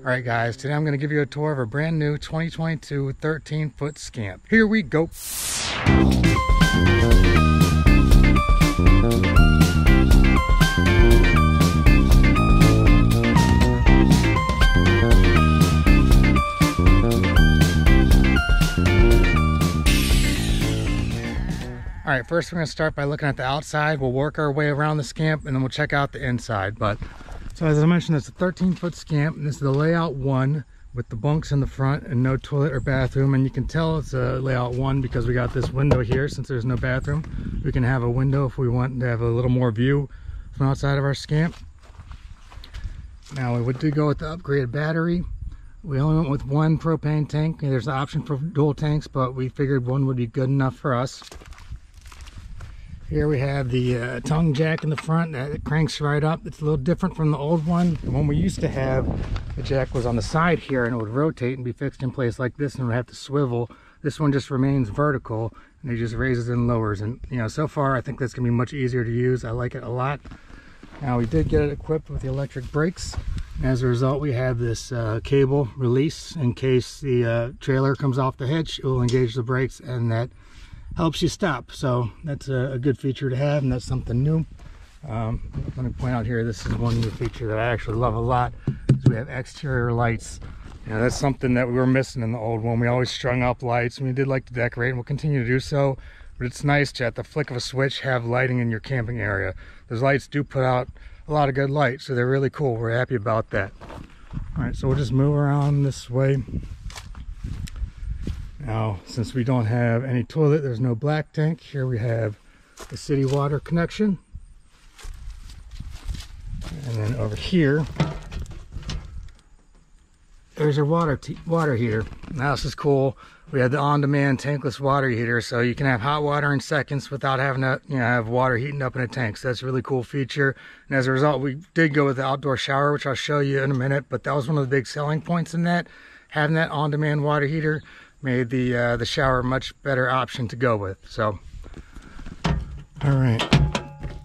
Alright guys, today I'm going to give you a tour of a brand new 2022 13-foot Scamp. Here we go! Alright, first we're going to start by looking at the outside. We'll work our way around the Scamp and then we'll check out the inside. So as I mentioned, it's a 13-foot Scamp, and this is the Layout 1 with the bunks in the front and no toilet or bathroom. And you can tell it's a Layout 1 because we got this window here. Since there's no bathroom, we can have a window if we want to have a little more view from outside of our Scamp. Now we did go with the upgraded battery. We only went with one propane tank. There's an option for dual tanks, but we figured one would be good enough for us. Here we have the tongue jack in the front that cranks right up. It's a little different from the old one. The one we used to have, the jack was on the side here and it would rotate and be fixed in place like this and it would have to swivel. This one just remains vertical and it just raises and lowers. And you know, so far I think that's gonna be much easier to use. I like it a lot. Now we did get it equipped with the electric brakes. As a result, we have this cable release in case the trailer comes off the hitch. It will engage the brakes and that helps you stop. So that's a good feature to have, and that's something new. Let me point out here, this is one new feature that I actually love a lot, is we have exterior lights. You know, that's something that we were missing in the old one. We always strung up lights and we did like to decorate, and we'll continue to do so, but it's nice to, at the flick of a switch, have lighting in your camping area. Those lights do put out a lot of good light, so they're really cool. We're happy about that. All right, so we'll just move around this way. Now, since we don't have any toilet, there's no black tank. Here we have the city water connection. And then over here, there's your water heater. Now this is cool. We have the on-demand tankless water heater, so you can have hot water in seconds without having to, have water heating up in a tank. So that's a really cool feature. And as a result, we did go with the outdoor shower, which I'll show you in a minute. But that was one of the big selling points in that. Having that on-demand water heater made the shower a much better option to go with. So, all right,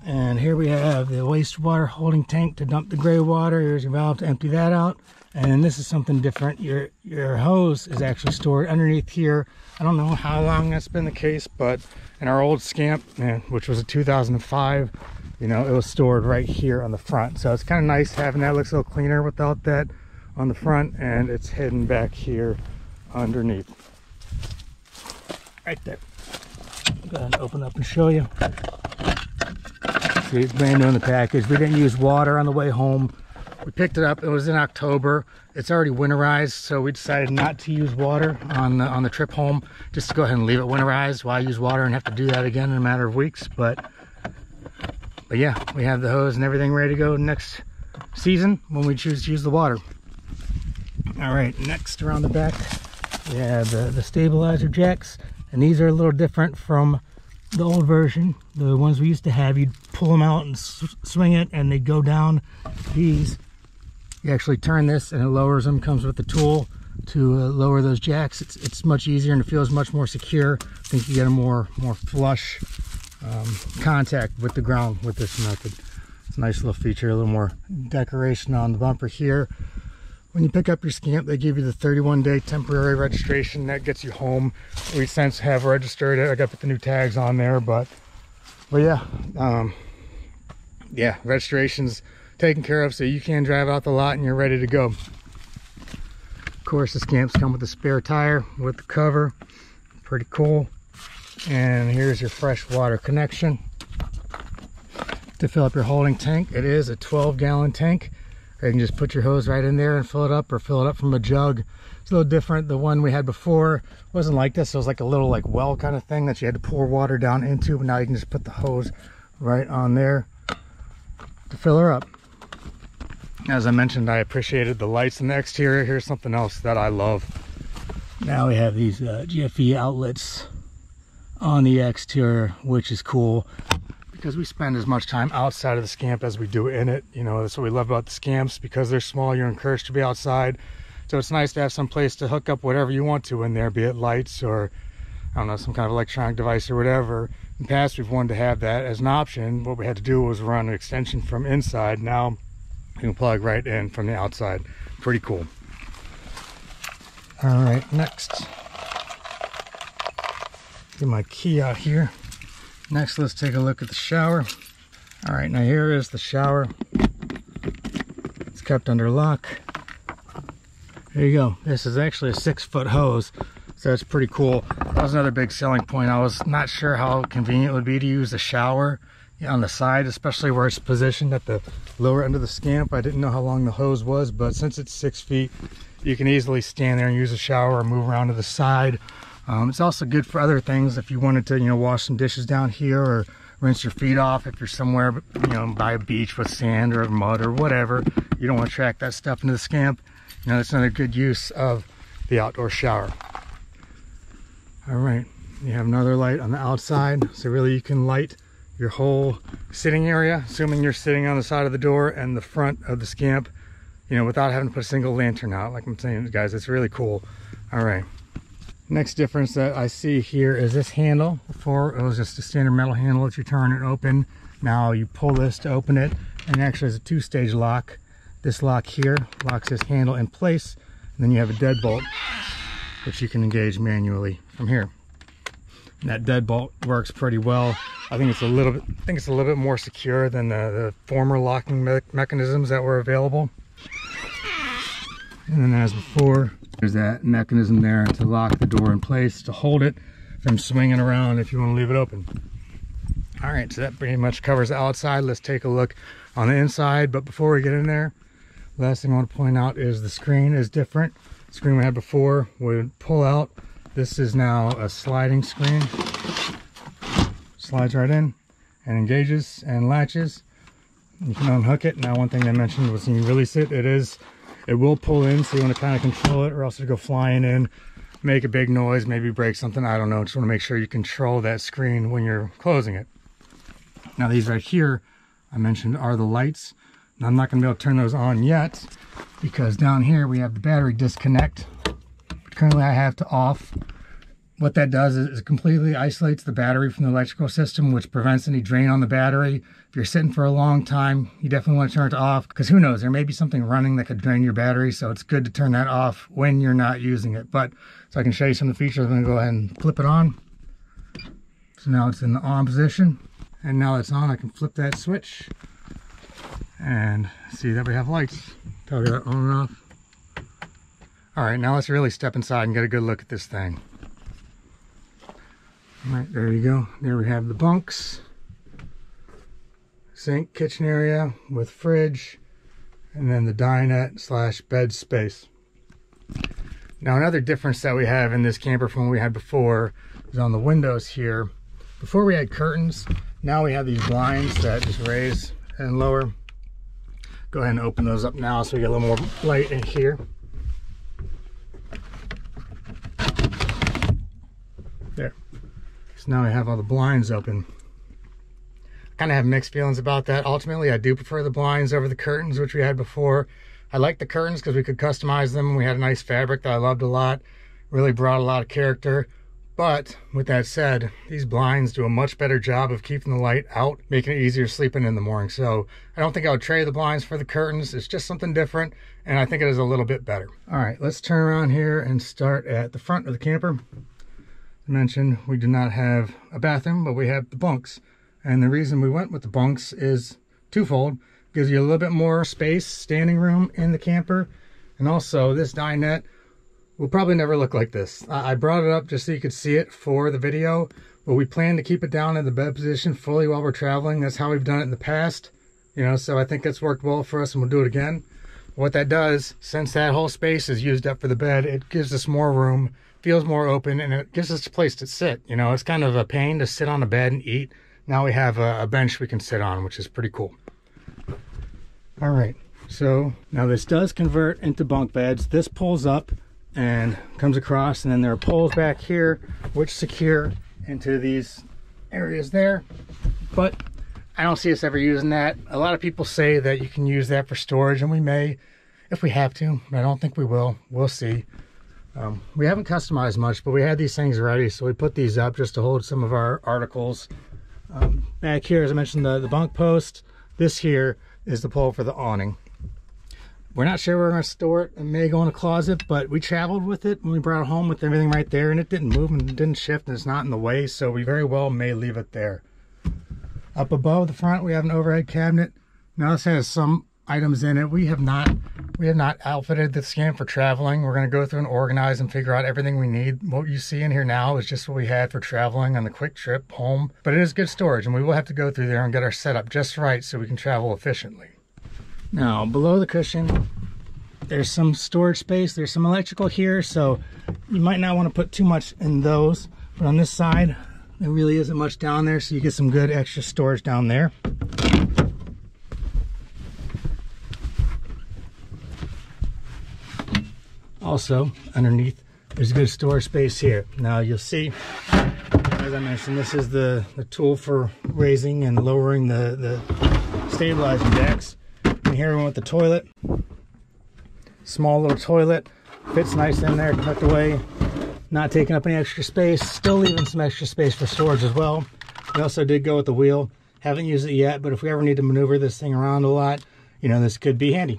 and here we have the wastewater holding tank to dump the gray water. Here's your valve to empty that out, and this is something different. Your hose is actually stored underneath here. I don't know how long that's been the case, but in our old Scamp, which was a 2005, it was stored right here on the front. So it's kind of nice having that. Looks a little cleaner without that on the front, and it's hidden back here underneath. Right there. I'm gonna open up and show you. See, it's brand new in the package. We didn't use water on the way home. We picked it up. It was in October. It's already winterized, so we decided not to use water on the trip home. Just to go ahead and leave it winterized. Why use water and have to do that again in a matter of weeks? But yeah, we have the hose and everything ready to go next season when we choose to use the water. All right, next around the back, we have the stabilizer jacks. And these are a little different from the old version. The ones we used to have, you'd pull them out and swing it and they'd go down. These, you actually turn this and it lowers them, comes with the tool to lower those jacks. It's much easier and it feels much more secure. I think you get a more flush contact with the ground with this method. It's a nice little feature, a little more decoration on the bumper here. When you pick up your Scamp, they give you the 31-day temporary registration. That gets you home. We since have registered it. I got to put the new tags on there, but yeah, registration's taken care of, so you can drive out the lot and you're ready to go. Of course, the Scamps come with a spare tire with the cover. Pretty cool. And here's your fresh water connection to fill up your holding tank. It is a 12-gallon tank. You can just put your hose right in there and fill it up, or fill it up from a jug. It's a little different. The one we had before wasn't like this. It was like a little well kind of thing that you had to pour water down into, but now you can just put the hose right on there to fill her up. As I mentioned, I appreciated the lights in the exterior. Here's something else that I love. Now we have these GFE outlets on the exterior, which is cool, because we spend as much time outside of the Scamp as we do in it. That's what we love about the Scamps. Because they're small, you're encouraged to be outside. So it's nice to have some place to hook up whatever you want to in there, be it lights or, I don't know, some kind of electronic device or whatever. In the past, we've wanted to have that as an option. What we had to do was run an extension from inside. Now you can plug right in from the outside. Pretty cool. All right, next, get my key out here. Next, let's take a look at the shower. All right, now here is the shower. It's kept under lock. There you go. This is actually a 6-foot hose, so that's pretty cool. That was another big selling point. I was not sure how convenient it would be to use the shower on the side, especially where it's positioned at the lower end of the Scamp. I didn't know how long the hose was, but since it's 6 feet, you can easily stand there and use a shower or move around to the side. It's also good for other things if you wanted to, wash some dishes down here or rinse your feet off if you're somewhere, by a beach with sand or mud or whatever. You don't want to track that stuff into the Scamp. That's another good use of the outdoor shower. All right, you have another light on the outside, so really you can light your whole sitting area, assuming you're sitting on the side of the door and the front of the Scamp, without having to put a single lantern out. Like I'm saying, guys, it's really cool. All right, next difference that I see here is this handle. Before it was just a standard metal handle that you turn and open. Now you pull this to open it, and actually it's a 2-stage lock. This lock here locks this handle in place, and then you have a deadbolt, which you can engage manually from here. And that deadbolt works pretty well. I think it's a little bit more secure than the former locking mechanisms that were available. And then as before, there's that mechanism there to lock the door in place to hold it from swinging around if you want to leave it open. All right, so that pretty much covers the outside. Let's take a look on the inside. But before we get in there, last thing I want to point out is the screen is different. The screen we had before would pull out. This is now a sliding screen. Slides right in and engages and latches. You can unhook it. Now, one thing I mentioned was when you release it, it will pull in, so you want to kind of control it, or else it'll go flying in, make a big noise, maybe break something. I don't know. Just want to make sure you control that screen when you're closing it. Now, these right here I mentioned are the lights. Now, I'm not going to be able to turn those on yet because down here we have the battery disconnect. Currently I have to off. What that does is it completely isolates the battery from the electrical system, which prevents any drain on the battery. If you're sitting for a long time, you definitely want to turn it off, because who knows, there may be something running that could drain your battery, so it's good to turn that off when you're not using it. But so I can show you some of the features. I'm going to go ahead and flip it on. So now it's in the on position, and now it's on, I can flip that switch and see that we have lights. Toggle that on and off. All right, now let's really step inside and get a good look at this thing. All right, there you go. There we have the bunks, sink, kitchen area with fridge, and then the dinette / bed space. Now, another difference that we have in this camper from what we had before is on the windows here. Before we had curtains, now we have these blinds that just raise and lower. Go ahead and open those up now so we get a little more light in here. There. So now I have all the blinds open. I kind of have mixed feelings about that. Ultimately, I do prefer the blinds over the curtains, which we had before. I like the curtains because we could customize them. We had a nice fabric that I loved a lot. Really brought a lot of character. But with that said, these blinds do a much better job of keeping the light out, making it easier sleeping in the morning. So I don't think I would trade the blinds for the curtains. It's just something different, and I think it is a little bit better. All right, let's turn around here and start at the front of the camper. As I mentioned, we do not have a bathroom, but we have the bunks. And the reason we went with the bunks is twofold. Gives you a little bit more space, standing room in the camper. And also, this dinette will probably never look like this. I brought it up just so you could see it for the video, but we plan to keep it down in the bed position fully while we're traveling. That's how we've done it in the past. So I think that's worked well for us, and we'll do it again. What that does, since that whole space is used up for the bed, it gives us more room, feels more open, and it gives us a place to sit. It's kind of a pain to sit on a bed and eat. Now we have a bench we can sit on, which is pretty cool. All right, so now this does convert into bunk beds. This pulls up and comes across, and then there are poles back here which secure into these areas there, but I don't see us ever using that. A lot of people say that you can use that for storage, and we may if we have to, but I don't think we will. We'll see. We haven't customized much, but we had these things ready, so we put these up just to hold some of our articles. Back here, as I mentioned, the bunk post. This here is the pole for the awning. We're not sure where we're going to store it. It may go in a closet, but we traveled with it when we brought it home with everything right there, and it didn't move and it didn't shift, and it's not in the way, so we very well may leave it there. Up above the front, we have an overhead cabinet. Now this has some items in it. We have not outfitted the Scamp for traveling. We're going to go through and organize and figure out everything we need. What you see in here now is just what we had for traveling on the quick trip home, but it is good storage, and we will have to go through there and get our setup just right so we can travel efficiently. Now, below the cushion, there's some storage space. There's some electrical here, so you might not want to put too much in those. But on this side, there really isn't much down there, so you get some good extra storage down there. Also, underneath, there's good storage space here. Now, you'll see, as I mentioned, this is the tool for raising and lowering the stabilizing jacks. And here we want the toilet. Small little toilet, fits nice in there, tucked away, not taking up any extra space, still leaving some extra space for storage as well. We also did go with the wheel. Haven't used it yet, but if we ever need to maneuver this thing around a lot, you know, this could be handy.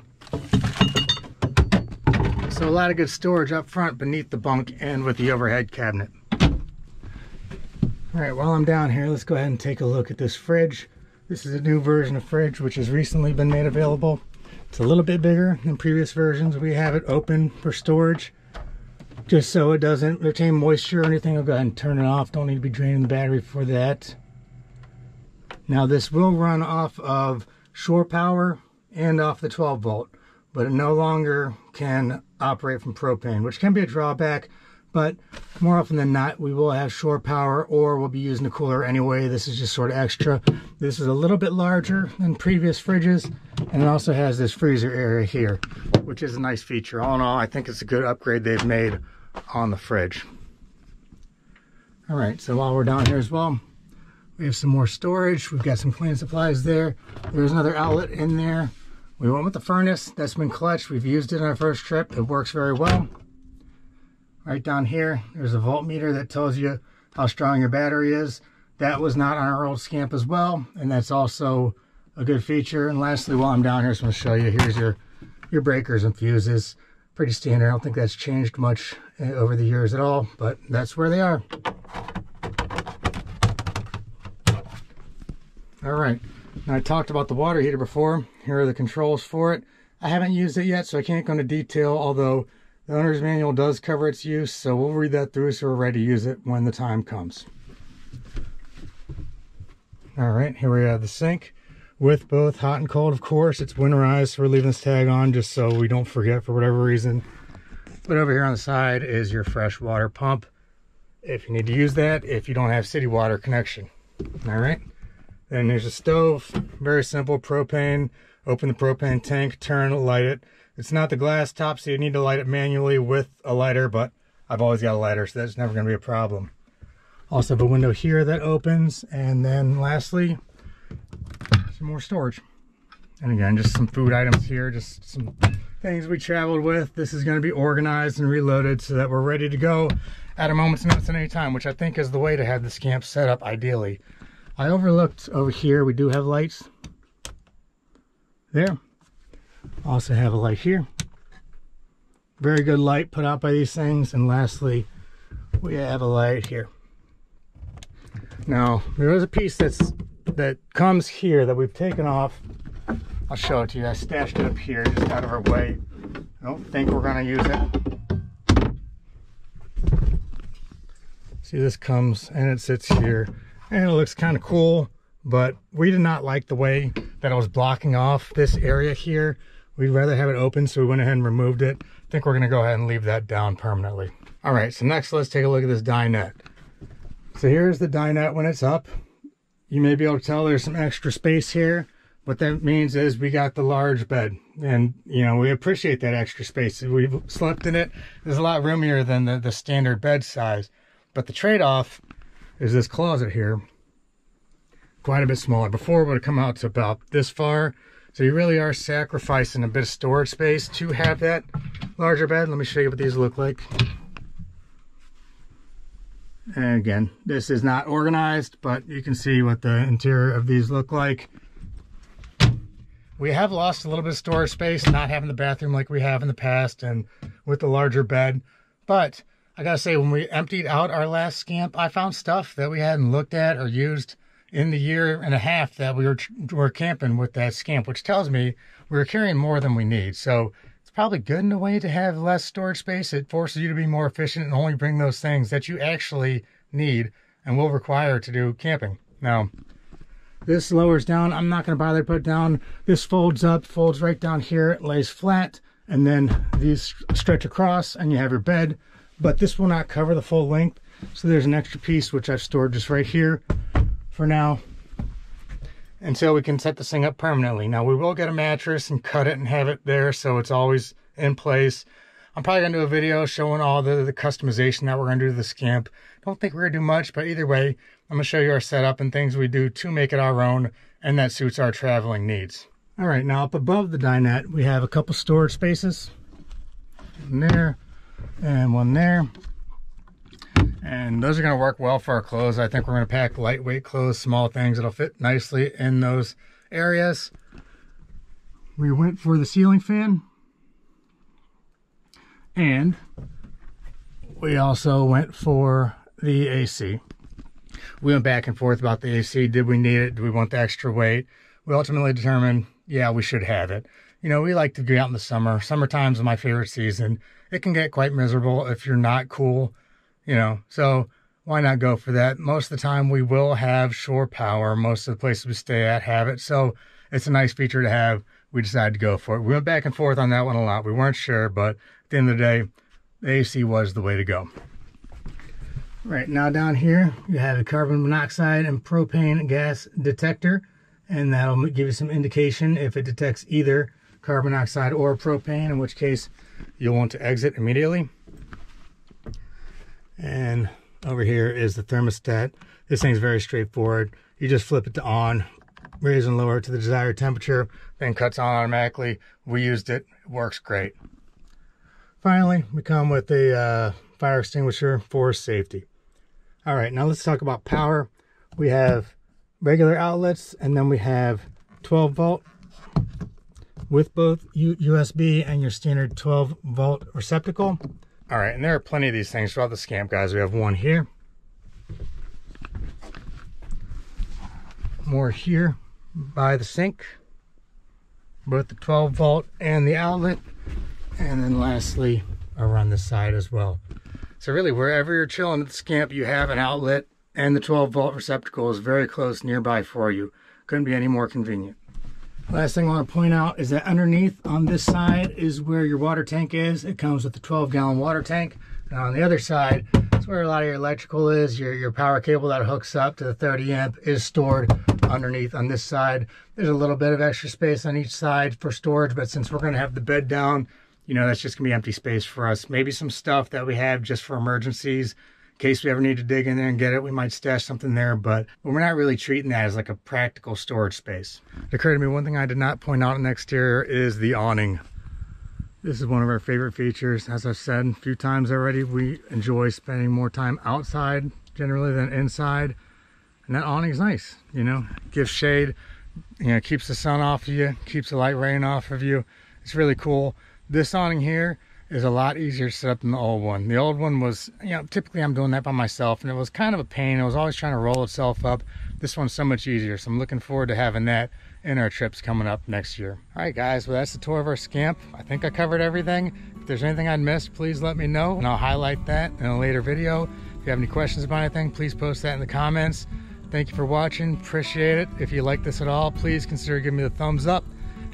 So a lot of good storage up front beneath the bunk and with the overhead cabinet. All right, while I'm down here, let's go ahead and take a look at this fridge. This is a new version of fridge which has recently been made available. It's a little bit bigger than previous versions. We have it open for storage just so it doesn't retain moisture or anything. I'll go ahead and turn it off. Don't need to be draining the battery for that. Now this will run off of shore power and off the 12 volt, but it no longer can operate from propane, which can be a drawback. But more often than not, we will have shore power or we'll be using the cooler anyway. This is just sort of extra. This is a little bit larger than previous fridges, and it also has this freezer area here, which is a nice feature. All in all, I think it's a good upgrade they've made on the fridge. All right, so while we're down here as well, we have some more storage. We've got some cleaning supplies there. There's another outlet in there. We went with the furnace. That's been clutch. We've used it on our first trip. It works very well. Right down here, there's a voltmeter that tells you how strong your battery is. That was not on our old Scamp as well, and that's also a good feature. And lastly, while I'm down here, I just want to show you, here's your breakers and fuses. Pretty standard. I don't think that's changed much over the years at all, but that's where they are. All right, now I talked about the water heater before. Here are the controls for it. I haven't used it yet, so I can't go into detail, although the owner's manual does cover its use, so we'll read that through so we're ready to use it when the time comes. All right, here we have the sink with both hot and cold, of course. It's winterized, so we're leaving this tag on just so we don't forget for whatever reason. But over here on the side is your fresh water pump, if you need to use that, if you don't have city water connection. All right, then there's a stove, very simple, propane. Open the propane tank, turn it, light it. It's not the glass top, so you need to light it manually with a lighter, but I've always got a lighter, so that's never going to be a problem. Also have a window here that opens, and then lastly, some more storage. And again, just some food items here, just some things we traveled with. This is going to be organized and reloaded so that we're ready to go at a moment's notice at any time, which I think is the way to have the Scamp set up ideally. I overlooked over here, we do have lights there. Also have a light here. Very good light put out by these things. And lastly, we have a light here. Now, there is a piece that comes here that we've taken off. I'll show it to you. I stashed it up here, just out of our way. I don't think we're going to use it. See, this comes and it sits here. And it looks kind of cool, but we did not like the way that it was blocking off this area here. We'd rather have it open, so we went ahead and removed it. I think we're going to go ahead and leave that down permanently. All right, so next let's take a look at this dinette. So here's the dinette when it's up. You may be able to tell there's some extra space here. What that means is we got the large bed, and you know, we appreciate that extra space. We've slept in it. There's a lot roomier than the standard bed size, but the trade-off is this closet here, quite a bit smaller. Before it would have come out to about this far. So you really are sacrificing a bit of storage space to have that larger bed. Let me show you what these look like. And again, this is not organized, but you can see what the interior of these look like. We have lost a little bit of storage space, not having the bathroom like we have in the past and with the larger bed. But I gotta say, when we emptied out our last Scamp, I found stuff that we hadn't looked at or used in the year and a half that we were camping with that Scamp, which tells me we were carrying more than we need. So it's probably good in a way to have less storage space. It forces you to be more efficient and only bring those things that you actually need and will require to do camping. Now, this lowers down. I'm not going to bother to put it down. This folds up, folds right down here, it lays flat, and then these stretch across and you have your bed. But this will not cover the full length. So there's an extra piece which I've stored just right here for now until we can set this thing up permanently. Now we will get a mattress and cut it and have it there so it's always in place. I'm probably going to do a video showing all the customization that we're going to do to the Scamp. Don't think we're going to do much, but either way, I'm going to show you our setup and things we do to make it our own and that suits our traveling needs. All right, now up above the dinette, we have a couple storage spaces. One there and one there. And those are going to work well for our clothes. I think we're going to pack lightweight clothes, small things that'll fit nicely in those areas. We went for the ceiling fan. And we also went for the AC. We went back and forth about the AC. Did we need it? Do we want the extra weight? We ultimately determined, yeah, we should have it. You know, we like to be out in the summer. Summertime's my favorite season. It can get quite miserable if you're not cool, you know, so why not go for that? Most of the time we will have shore power. Most of the places we stay at have it, so it's a nice feature to have. We decided to go for it. We went back and forth on that one a lot. We weren't sure, but at the end of the day, the AC was the way to go. Right, now down here, you have a carbon monoxide and propane gas detector, and that'll give you some indication if it detects either carbon monoxide or propane, in which case you'll want to exit immediately. And over here is the thermostat. This thing's very straightforward. You just flip it to on, raise and lower it to the desired temperature, then cuts on automatically. We used it, it works great. Finally, we come with a fire extinguisher for safety. All right, now let's talk about power. We have regular outlets, and then we have 12 volt with both USB and your standard 12 volt receptacle. All right, and there are plenty of these things throughout the Scamp, guys. We have one here, more here by the sink, both the 12 volt and the outlet, and then lastly around this side as well. So really, wherever you're chilling at the Scamp, you have an outlet, and the 12 volt receptacle is very close nearby for you. Couldn't be any more convenient. Last thing I want to point out is that underneath on this side is where your water tank is. It comes with a 12-gallon water tank. And on the other side, that's where a lot of your electrical is. Your power cable that hooks up to the 30 amp is stored underneath on this side. There's a little bit of extra space on each side for storage, but since we're going to have the bed down, you know, that's just going to be empty space for us. Maybe some stuff that we have just for emergencies. In case we ever need to dig in there and get it, we might stash something there, but we're not really treating that as like a practical storage space. It occurred to me, one thing I did not point out in the exterior is the awning. This is one of our favorite features. As I've said a few times already, we enjoy spending more time outside generally than inside. And that awning is nice, you know, gives shade, you know, keeps the sun off of you, keeps the light rain off of you. It's really cool. This awning here is a lot easier to set up than the old one. The old one was, you know, typically I'm doing that by myself, and it was kind of a pain. It was always trying to roll itself up. This one's so much easier, so I'm looking forward to having that in our trips coming up next year. All right, guys, well, that's the tour of our Scamp. I think I covered everything. If there's anything I'd missed, please let me know, and I'll highlight that in a later video. If you have any questions about anything, please post that in the comments. Thank you for watching. Appreciate it. If you like this at all, please consider giving me the thumbs up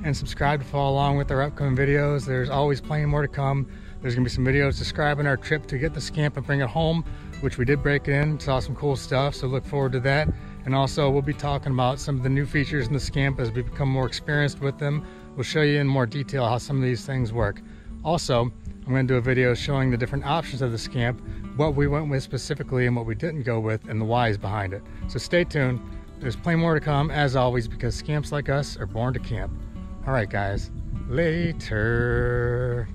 and subscribe to follow along with our upcoming videos. There's always plenty more to come. There's gonna be some videos describing our trip to get the Scamp and bring it home, which we did break it in, saw some cool stuff, so look forward to that. And also we'll be talking about some of the new features in the Scamp as we become more experienced with them. We'll show you in more detail how some of these things work. Also, I'm gonna do a video showing the different options of the Scamp, what we went with specifically and what we didn't go with, and the whys behind it. So stay tuned. There's plenty more to come, as always, because Scamps like us are born to camp. All right, guys, later.